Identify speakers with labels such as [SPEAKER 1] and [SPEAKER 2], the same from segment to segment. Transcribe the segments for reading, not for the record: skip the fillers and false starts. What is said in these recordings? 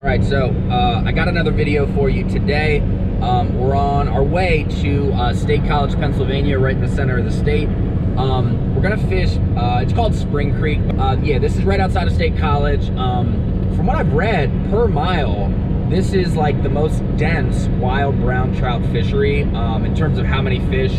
[SPEAKER 1] All right, so I got another video for you today. We're on our way to State College, Pennsylvania, right in the center of the state. We're gonna fish, it's called Spring Creek. Yeah, this is right outside of State College. From what I've read, per mile, this is like the most dense wild brown trout fishery in terms of how many fish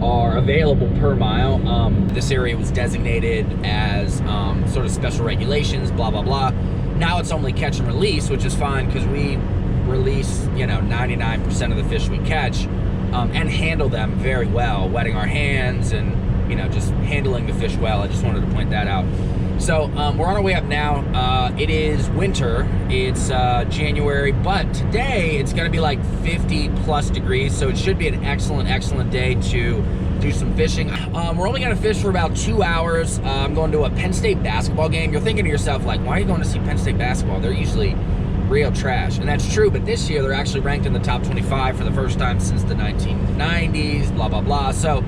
[SPEAKER 1] are available per mile. This area was designated as sort of special regulations, blah, blah, blah. Now it's only catch and release, which is fine because we release, 99% of the fish we catch and handle them very well, wetting our hands and, just handling the fish well. I just wanted to point that out. So we're on our way up now. It is winter, it's January, but today it's gonna be like 50 plus degrees, so it should be an excellent day to do some fishing. We're only gonna fish for about 2 hours. I'm going to a Penn State basketball game. You're thinking to yourself, like, why are you going to see Penn State basketball? They're usually real trash, and that's true, but this year they're actually ranked in the top 25 for the first time since the 1990s, blah, blah, blah. So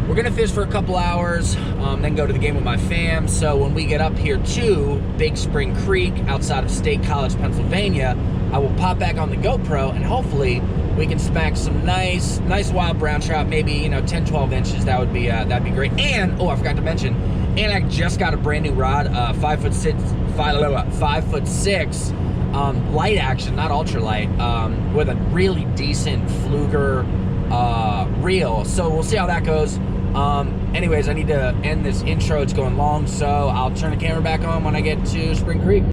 [SPEAKER 1] we're gonna fish for a couple hours, then go to the game with my fam. So when we get up here to Big Spring Creek outside of State College, Pennsylvania, I will pop back on the GoPro and hopefully we can smack some nice wild brown trout, maybe 10, 12 inches. That'd be great. And I forgot to mention, and I just got a brand new rod, 5'6", light action, not ultralight, with a really decent Fluger reel. So we'll see how that goes. Anyways, I need to end this intro. It's going long, so I'll turn the camera back on when I get to Spring Creek.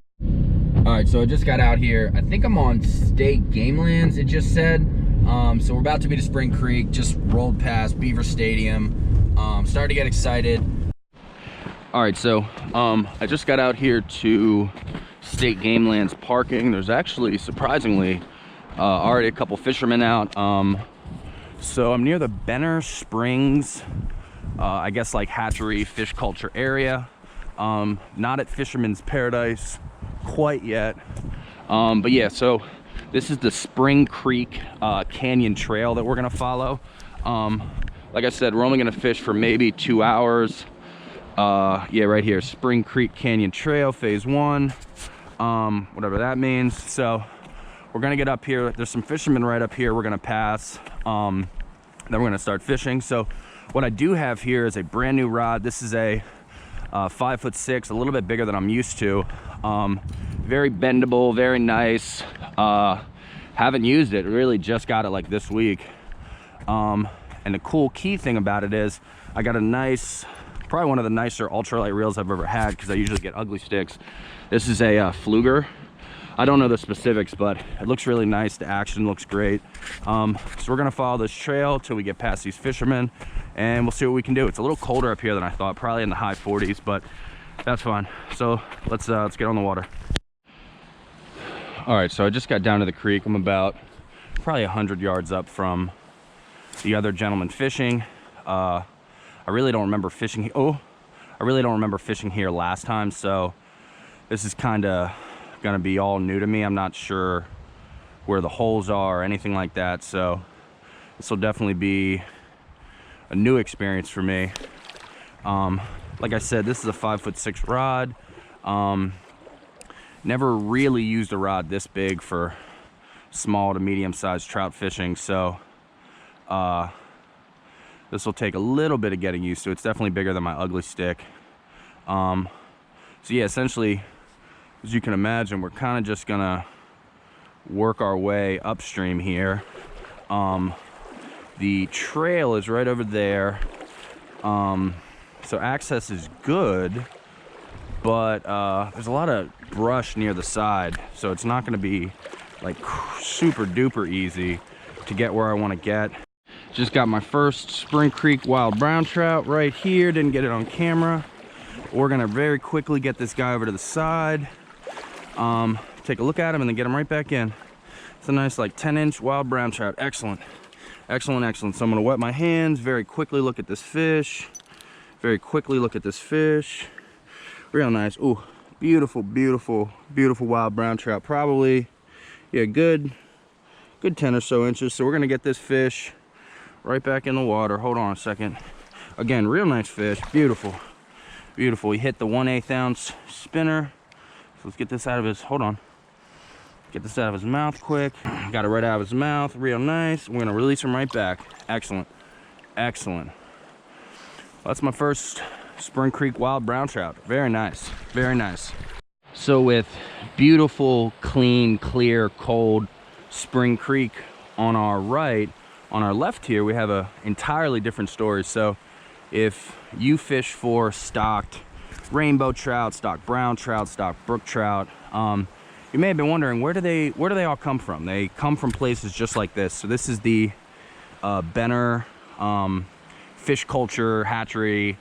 [SPEAKER 1] All right, so I just got out here. I think I'm on State Game Lands, it just said. So we're about to be to Spring Creek, just rolled past Beaver Stadium. Starting to get excited. All right, so I just got out here to State Game Lands parking. There's actually, surprisingly, already a couple fishermen out. So I'm near the Benner Springs, I guess like hatchery fish culture area. Not at Fisherman's Paradise quite yet. But yeah, so this is the Spring Creek Canyon Trail that we're gonna follow. Like I said, we're only gonna fish for maybe 2 hours. Yeah, right here, Spring Creek Canyon Trail, phase 1, whatever that means. So we're gonna get up here. There's some fishermen right up here we're gonna pass. Then we're gonna start fishing. So what I do have here is a brand new rod. This is a 5'6", a little bit bigger than I'm used to. Very bendable, very nice. Haven't used it, really just got it like this week. And the cool key thing about it is I got a nice, probably one of the nicer ultralight reels I've ever had, because I usually get ugly sticks. This is a Fluger. I don't know the specifics, but it looks really nice. The action looks great. So we're gonna follow this trail till we get past these fishermen, and we'll see what we can do. It's a little colder up here than I thought, probably in the high 40s, but that's fine. So let's get on the water. All right, so I just got down to the creek. I'm about probably 100 yards up from the other gentleman fishing. I really don't remember fishing. I really don't remember fishing here last time, so this is kind of gonna be all new to me. I'm not sure where the holes are or anything like that, so this will definitely be a new experience for me. Like I said, this is a 5'6" rod. Never really used a rod this big for small to medium-sized trout fishing, so this will take a little bit of getting used to. It's definitely bigger than my ugly stick. So yeah, essentially, as you can imagine, we're kind of just gonna work our way upstream here. The trail is right over there, so access is good, but there's a lot of brush near the side, so it's not gonna be like super duper easy to get where I want to get. Just got my first Spring Creek wild brown trout right here. Didn't get it on camera. We're gonna very quickly get this guy over to the side, take a look at him, and then get him right back in. It's a nice like 10-inch wild brown trout. Excellent. So I'm gonna wet my hands, very quickly look at this fish. Real nice. Ooh, beautiful wild brown trout. Probably, yeah, good 10 or so inches. So we're gonna get this fish right back in the water. Hold on a second. Again, real nice fish. Beautiful. He hit the 1/8 ounce spinner. So let's get this out of his, hold on.
[SPEAKER 2] Get this out of his mouth quick. Got it right out of his mouth, real nice. We're gonna release him right back. Excellent, excellent. Well, that's my first Spring Creek wild brown trout. Very nice, very nice. So with beautiful, clean, clear, cold Spring Creek on our right, on our left here, we have a entirely different story. So if you fish for stocked rainbow trout, stocked brown trout, stocked brook trout, you may have been wondering, where do they all come from? They come from places just like this. So this is the Benner fish culture hatchery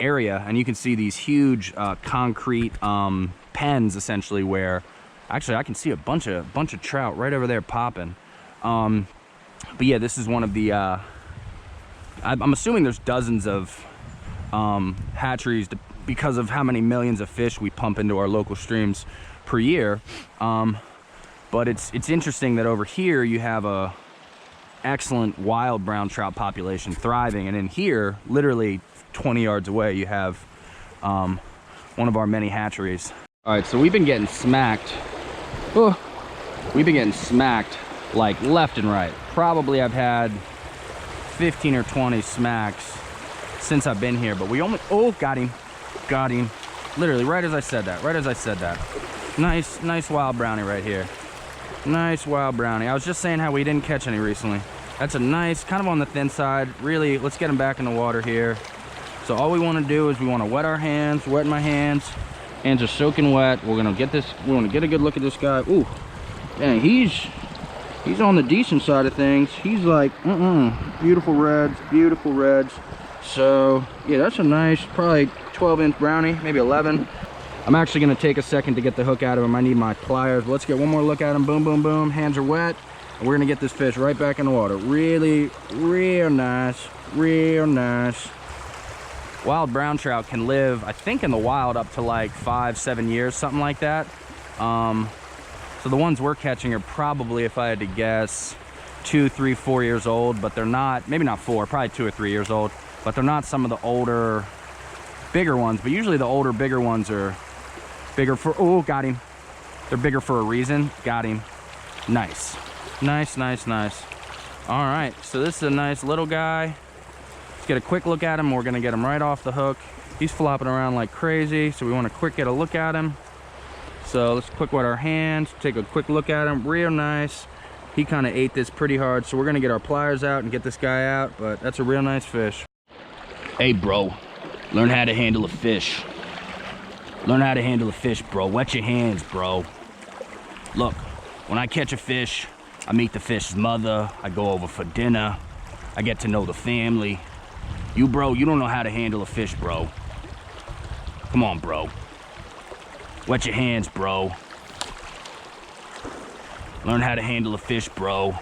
[SPEAKER 2] area, and you can see these huge concrete pens, essentially, where actually I can see a bunch of trout right over there popping. But yeah, this is one of the I'm assuming there's dozens of hatcheries because of how many millions of fish we pump into our local streams per year. But it's interesting that over here you have a excellent wild brown trout population thriving, and in here, literally 20 yards away, you have one of our many hatcheries. All right, so we've been getting smacked. Oh, we've been getting smacked like left and right. Probably I've had 15 or 20 smacks since I've been here, but we only, oh, got him, literally right as I said that, nice wild brownie right here, nice wild brownie. I was just saying how we didn't catch any recently. That's a nice, kind of on the thin side. Really, let's get him back in the water here. So all we want to do is we want to wet our hands, wet my hands are soaking wet. We're gonna get this, we want to get a good look at this guy. Ooh, dang, he's on the decent side of things. He's like, beautiful reds. So yeah, that's a nice, probably 12-inch brownie, maybe 11. I'm actually gonna take a second to get the hook out of him. I need my pliers. Let's get one more look at him. Boom, boom, boom. Hands are wet. And we're gonna get this fish right back in the water. Really, real nice, real nice. Wild brown trout can live, I think, in the wild up to like 5-7 years, something like that. So the ones we're catching are probably, if I had to guess, 2, 3, 4 years old, but they're not, maybe not 4, probably 2 or 3 years old, but they're not some of the older, bigger ones. But usually the older, bigger ones are bigger for, oh, got him. They're bigger for a reason. Got him. Nice. Nice. All right, so this is a nice little guy. Let's get a quick look at him. We're gonna get him right off the hook. He's flopping around like crazy, so we want to quick get a look at him. So let's quick wet our hands, take a quick look at him. Real nice. He kind of ate this pretty hard, so we're gonna get our pliers out and get this guy out, but that's a real nice fish. Hey bro, learn how to handle a fish. Learn how to handle a fish, bro. Wet your hands, bro. Look, when I catch a fish, I meet the fish's mother, I go over for dinner, I get to know the family. You, bro, you don't know how to handle a fish, bro. Come on, bro. Wet your hands, bro. Learn how to handle a fish, bro.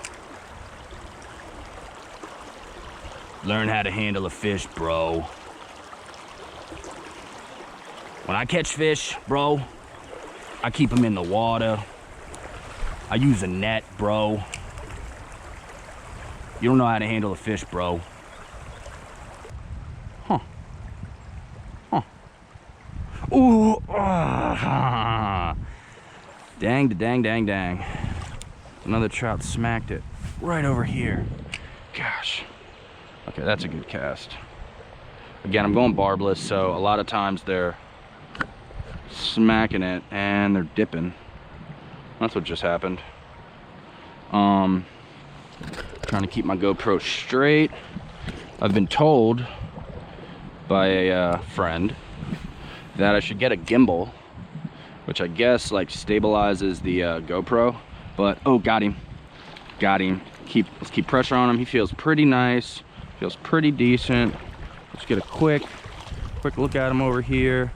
[SPEAKER 2] Learn how to handle a fish, bro. When I catch fish, bro, I keep them in the water. I use a net, bro. You don't know how to handle a fish, bro. Huh. Ooh. Dang. Another trout smacked it right over here. Gosh. Okay, that's a good cast. Again, I'm going barbless, so a lot of times they're smacking it and they're dipping. That's what just happened. Trying to keep my GoPro straight. I've been told by a friend that I should get a gimbal, which I guess like stabilizes the GoPro. But oh, got him. Let's keep pressure on him. He feels pretty nice. Feels pretty decent. Let's get a quick look at him over here.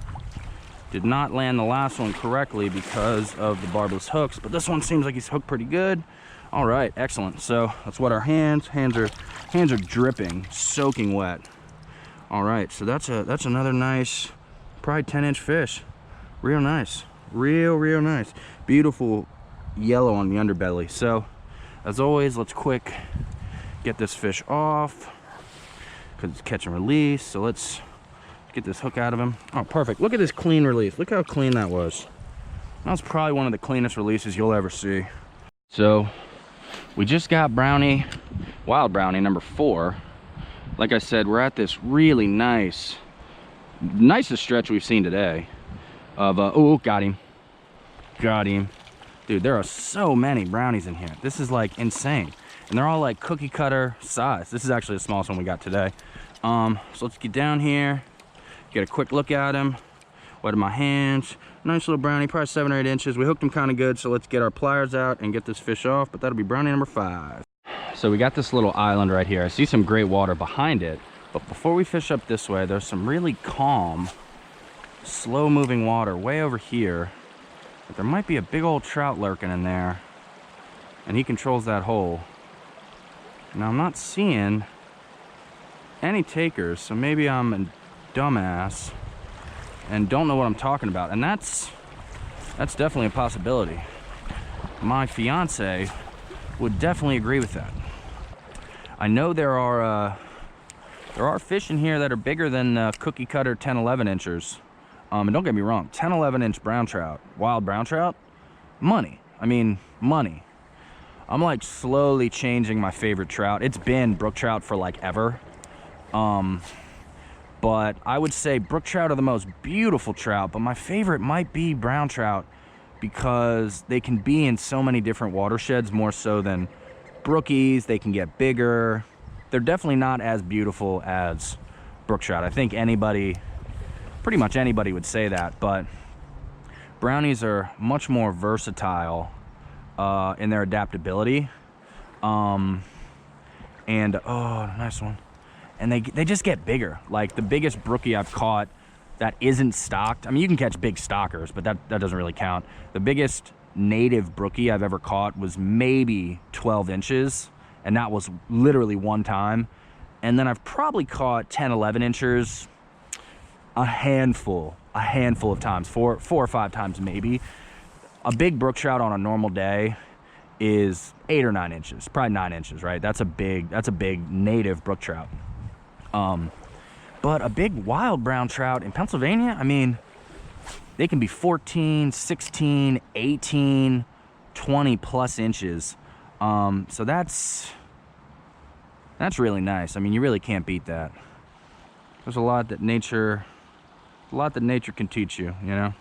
[SPEAKER 2] Did not land the last one correctly because of the barbless hooks, but this one seems like he's hooked pretty good. All right, excellent. So let's wet our hands. Hands are dripping, soaking wet. All right, so that's another nice, probably 10-inch fish. Real nice, real nice. Beautiful yellow on the underbelly. So as always, let's quick get this fish off because it's catch and release. So let's get this hook out of him. Oh, perfect. Look at this clean release. Look how clean that was. That was probably one of the cleanest releases you'll ever see. So we just got brownie, wild brownie number 4. Like I said, we're at this really nicest stretch we've seen today of oh, got him, dude. There are so many brownies in here. This is like insane, and they're all like cookie cutter size. This is actually the smallest one we got today. So let's get down here, get a quick look at him. Wet in my hands. Nice little brownie, probably 7 or 8 inches. We hooked him kind of good, so let's get our pliers out and get this fish off. But that'll be brownie number 5. So we got this little island right here. I see some great water behind it, but before we fish up this way, there's some really calm, slow moving water way over here. But there might be a big old trout lurking in there, and he controls that hole. Now I'm not seeing any takers, so maybe I'm a dumbass and don't know what I'm talking about, and that's definitely a possibility. My fiance would definitely agree with that. I know there are fish in here that are bigger than cookie cutter 10-11 inchers. And don't get me wrong, 10-11 inch brown trout, wild brown trout, money. I mean, money. I'm like slowly changing my favorite trout. It's been brook trout for like ever. But I would say brook trout are the most beautiful trout, but my favorite might be brown trout because they can be in so many different watersheds, more so than brookies. They can get bigger. They're definitely not as beautiful as brook trout. I think pretty much anybody would say that, but brownies are much more versatile in their adaptability. Oh, nice one. And they just get bigger. Like the biggest brookie I've caught that isn't stocked, I mean, you can catch big stockers, but that doesn't really count. The biggest native brookie I've ever caught was maybe 12 inches, and that was literally one time. And then I've probably caught 10-11 inchers a handful of times, four or 5 times maybe. A big brook trout on a normal day is 8 or 9 inches, probably 9 inches, right? That's a big native brook trout. But a big wild brown trout in Pennsylvania, I mean, they can be 14, 16, 18, 20 plus inches. So that's really nice. I mean, you really can't beat that. There's a lot that nature can teach you, you know?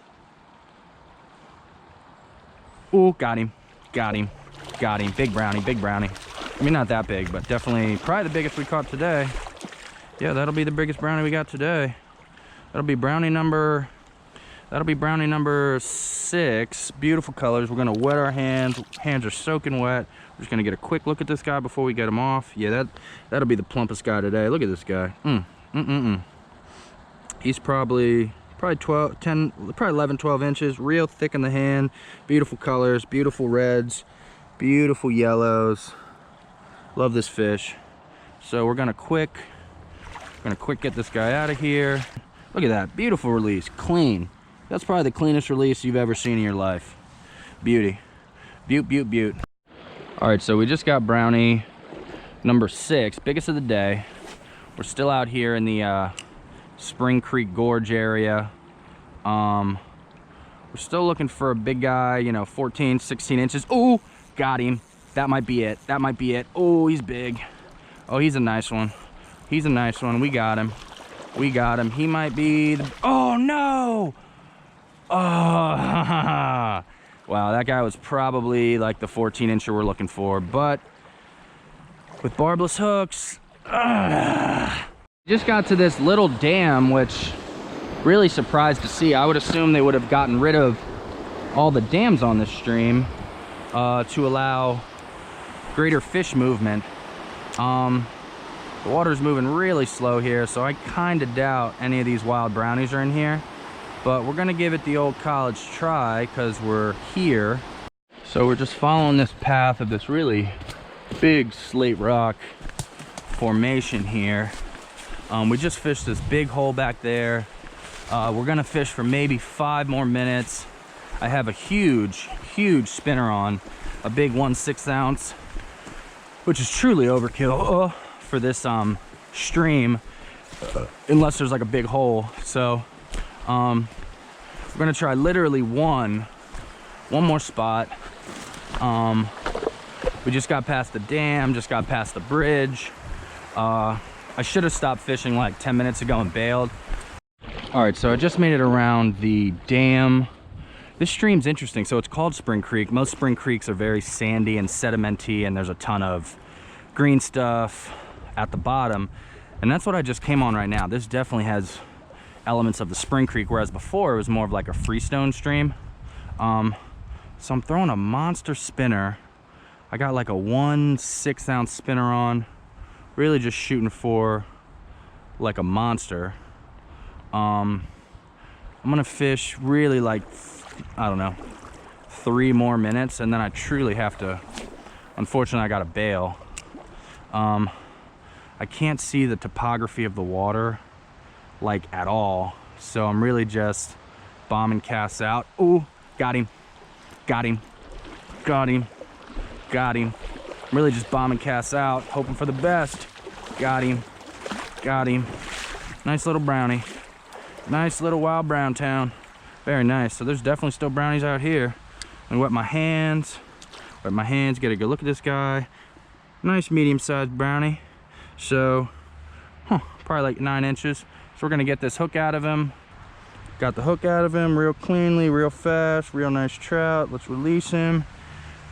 [SPEAKER 2] Ooh, got him. Big brownie. I mean, not that big, but definitely probably the biggest we caught today. Yeah, that'll be the biggest brownie we got today. That'll be brownie number 6. Beautiful colors. We're gonna wet our hands. Hands are soaking wet. We're just gonna get a quick look at this guy before we get him off. Yeah, that'll be the plumpest guy today. Look at this guy. He's probably 11, 12 inches. Real thick in the hand. Beautiful colors. Beautiful reds. Beautiful yellows. Love this fish. So we're gonna quick get this guy out of here. Look at that, beautiful release, clean. That's probably the cleanest release you've ever seen in your life. Beauty, beaut. All right, so we just got brownie number 6, biggest of the day. We're still out here in the Spring Creek Gorge area. We're still looking for a big guy, you know, 14, 16 inches. Oh, got him. That might be it. Oh, he's big. Oh, he's a nice one. We got him. He might be the... Oh, no! Oh, wow, that guy was probably like the 14 incher we're looking for, but with barbless hooks, just got to this little dam, which really surprised to see. I would assume they would have gotten rid of all the dams on this stream to allow greater fish movement. The water's moving really slow here, so I kind of doubt any of these wild brownies are in here. But we're gonna give it the old college try because we're here. So we're just following this path of this really big slate rock formation here. We just fished this big hole back there. We're gonna fish for maybe 5 more minutes. I have a huge spinner on, a big 1/6 ounce, which is truly overkill for this stream, unless there's like a big hole. So we're gonna try literally 1 one more spot. We just got past the dam, just got past the bridge. I should have stopped fishing like 10 minutes ago and bailed. All right, so I just made it around the dam. This stream's interesting. So it's called Spring Creek. Most spring creeks are very sandy and sedimenty, and there's a ton of green stuff at the bottom. And that's what I just came on right now. This definitely has elements of the Spring Creek, whereas before it was more of like a freestone stream. So I'm throwing a monster spinner. I got like a 1 6-ounce spinner on. Really just shooting for like a monster. I'm gonna fish really like, I don't know, 3 more minutes, and then I truly have to, unfortunately I gotta bail. I can't see the topography of the water like at all, so I'm really just bombing casts out. Ooh, got him, got him, got him, got him. I'm really just bombing casts out, hoping for the best. Got him, got him. Nice little brownie. Nice little wild brown town. Very nice. So there's definitely still brownies out here. And wet my hands, get a good look at this guy. Nice medium-sized brownie. So, probably like 9 inches. So we're gonna get this hook out of him. Got the hook out of him real cleanly, real fast, real nice trout. Let's release him.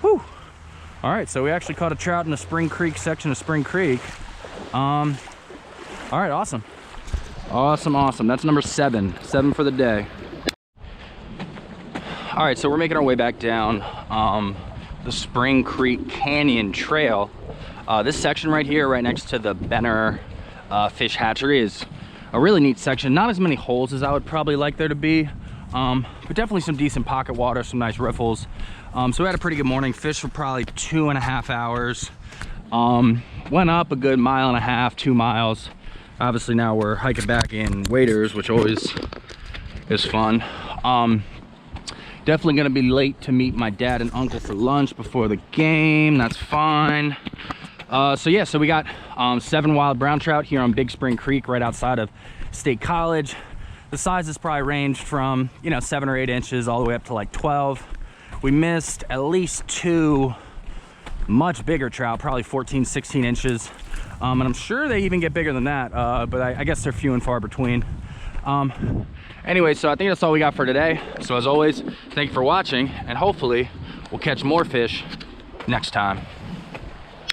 [SPEAKER 2] Whew. All right, so we actually caught a trout in the Spring Creek section of Spring Creek. All right, awesome. Awesome. That's number 7 for the day. All right, so we're making our way back down the Spring Creek Canyon Trail. This section right here, right next to the Benner fish hatchery, is a really neat section. Not as many holes as I would probably like there to be, but definitely some decent pocket water, some nice riffles. So we had a pretty good morning. Fished for probably 2.5 hours. Went up a good 1.5 miles, 2 miles. Obviously now we're hiking back in waders, which always is fun. Definitely gonna be late to meet my dad and uncle for lunch before the game. That's fine. So yeah, so we got 7 wild brown trout here on Big Spring Creek right outside of State College. The sizes probably ranged from, 7 or 8 inches all the way up to like 12. We missed at least 2 much bigger trout, probably 14, 16 inches. And I'm sure they even get bigger than that, but I guess they're few and far between. Anyway, so I think that's all we got for today. So as always, thank you for watching, and hopefully we'll catch more fish next time.